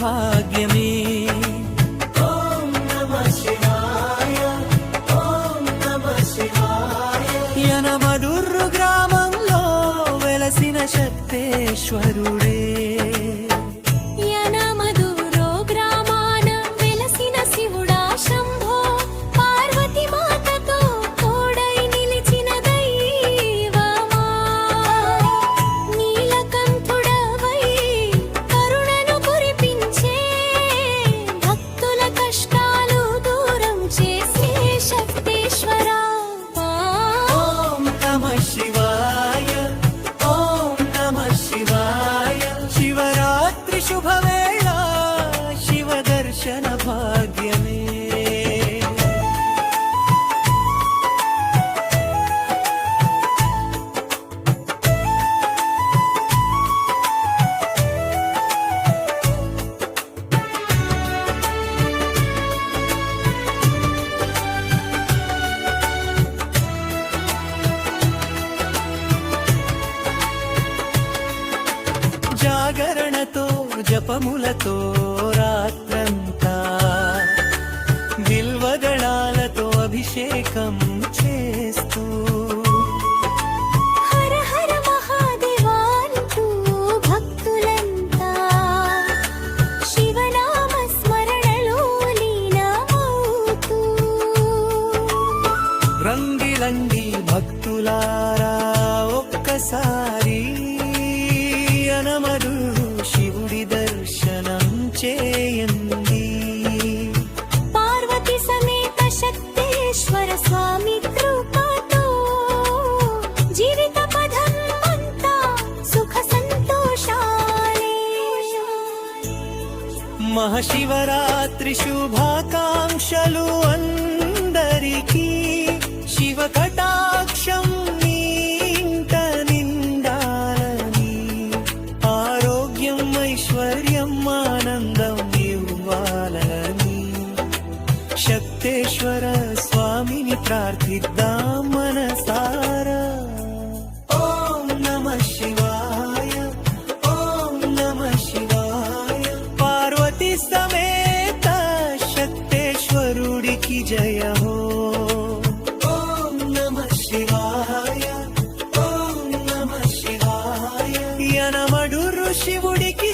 భాగ్యమే. ఓం నమః శివాయ, ఓం నమః శివాయ. యనమడుర్రు గ్రామంలో వెలసిన శక్తేశ్వరుడే. శుభవేళ శివ దర్శన భాగ్యమే. జాగరణతో జపములతో రాత్రంతా బిల్వదళాలతో అభిషేకం చేస్తూ హర హర మహాదేవాంటూ భక్తులంతా శివనామ స్మరణలో లీనమవుతూ రంగిలంగి భక్తులారా ఒక్కసారి యనమడు శివుడి దర్శనం చేయండి. పార్వతి సమేత శక్తేశ్వర స్వామి కృపతో జీవిత పదం అంతా సుఖ సంతోషాలే. మహాశివరాత్రి శుభాకాంక్షలు అందరికీ. శివ కటాక్షం ఐశ్వర్యం ఆనందం ఇవ్వాలని శక్తేశ్వర స్వామిని ప్రార్థిద్దాం మనసారా. ఓం నమః శివాయ, ఓం నమః శివాయ. పార్వతి సమేత శక్తేశ్వరుడికి జయ హో. ఓం నమః శివాయ, ఓం నమః శివాయ. యనమడుర్రు శివుడికి